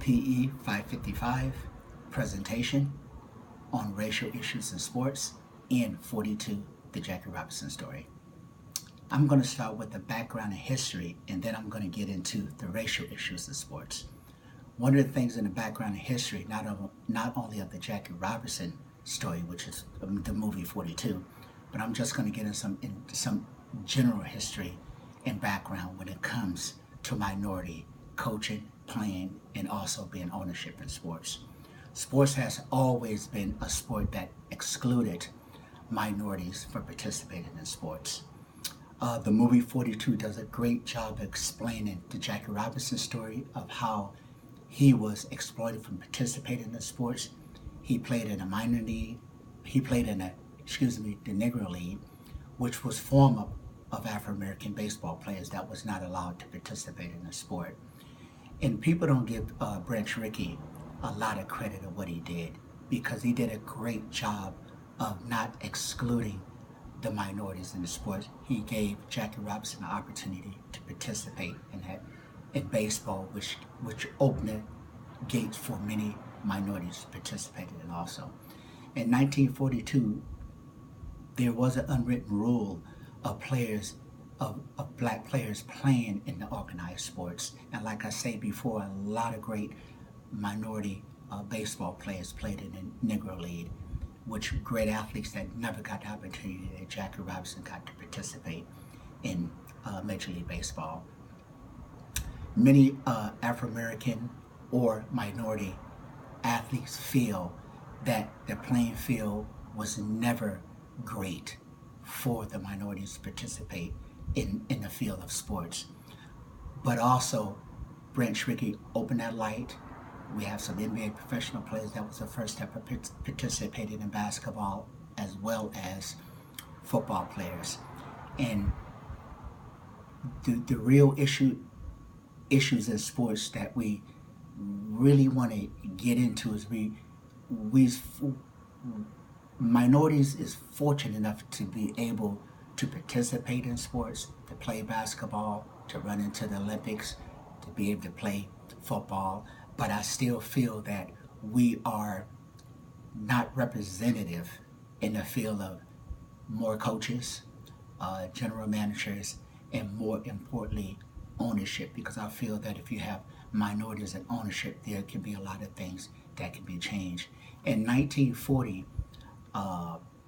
PE 555 presentation on racial issues in sports and 42, the Jackie Robinson story. I'm going to start with the background and history, and then I'm going to get into the racial issues in sports. One of the things in the background and history, not only of the Jackie Robinson story, which is the movie 42, but I'm just going to get into some general history and background when it comes to minority coaching, playing, and also being ownership in sports. Sports has always been a sport that excluded minorities from participating in sports. The movie 42 does a great job of explaining the Jackie Robinson story of how he was exploited from participating in sports. He played in a minor league. He played in the Negro League, which was formed of African-American baseball players that was not allowed to participate in the sport. And people don't give Branch Rickey a lot of credit of what he did, because he did a great job of not excluding the minorities in the sport. He gave Jackie Robinson an opportunity to participate in baseball, which opened the gates for many minorities participating in also. In 1942, there was an unwritten rule of black players playing in the organized sports. And like I said before, a lot of great minority baseball players played in the Negro League, which great athletes that never got the opportunity that Jackie Robinson got to participate in Major League Baseball. Many Afro-American or minority athletes feel that the playing field was never great for the minorities to participate in the field of sports. But also, Branch Rickey opened that light. We have some NBA professional players that was the first that participated in basketball, as well as football players. And the real issues in sports that we really want to get into is we minorities is fortunate enough to be able to participate in sports, to play basketball, to run into the Olympics, to be able to play football. But I still feel that we are not representative in the field of more coaches, general managers, and more importantly, ownership, because I feel that if you have minorities in ownership, there can be a lot of things that can be changed. In 1940,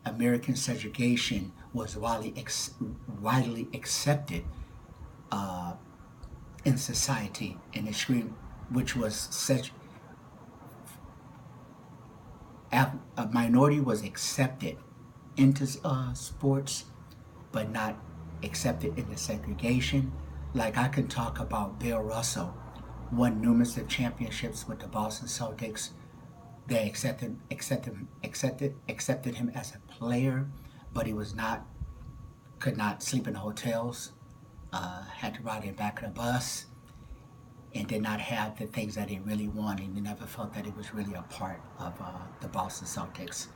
American segregation was widely accepted in society, and which was a minority was accepted into sports, but not accepted into segregation. Like I can talk about Bill Russell, won numerous of championships with the Boston Celtics. They accepted him as a player, but he could not sleep in hotels, had to ride in the back of the bus, and did not have the things that he really wanted. He never felt that he was really a part of the Boston Celtics.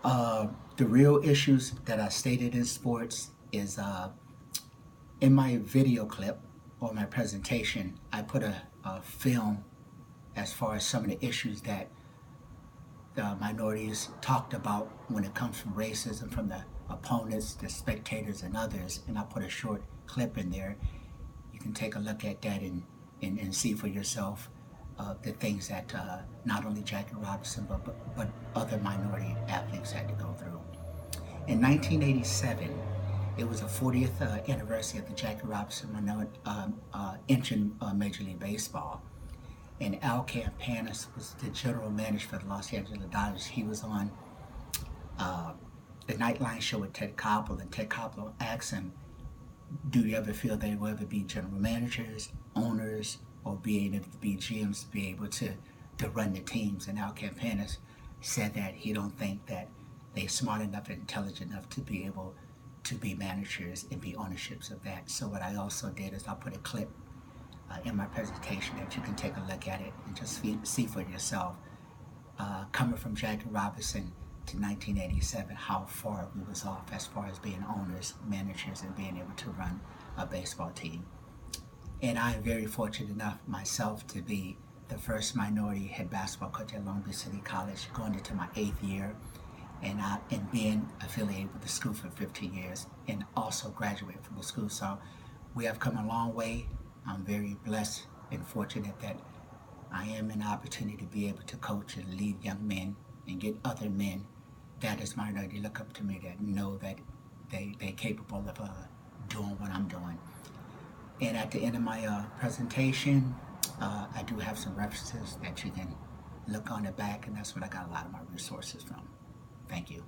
The real issues that I stated in sports is in my video clip or my presentation, I put a film as far as some of the issues that the minorities talked about when it comes from racism, from the opponents, the spectators, and others. And I put a short clip in there. You can take a look at that and see for yourself the things that not only Jackie Robinson but other minority athletes had to go through. In 1987, it was the 40th anniversary of the Jackie Robinson entering Major League Baseball. And Al Campanis was the general manager for the Los Angeles Dodgers. He was on the Nightline show with Ted Koppel, and Ted Koppel asked him, do you ever feel they will ever be general managers, owners, or being able to be GMs to be able to run the teams? And Al Campanis said that he don't think that they're smart enough and intelligent enough to be able to be managers and be ownerships of that. So what I also did is I put a clip in my presentation that you can take a look at it and just see for yourself, coming from Jackie Robinson to 1987, how far we was off as far as being owners, managers, and being able to run a baseball team. And I am very fortunate enough myself to be the first minority head basketball coach at Long Beach City College, going into my 8th year, and being affiliated with the school for 15 years, and also graduated from the school. So we have come a long way. I'm very blessed and fortunate that I am an opportunity to be able to coach and lead young men and get other men that is minority look up to me, that know that they're capable of doing what I'm doing. And at the end of my presentation, I do have some references that you can look on the back, and that's what I got a lot of my resources from. Thank you.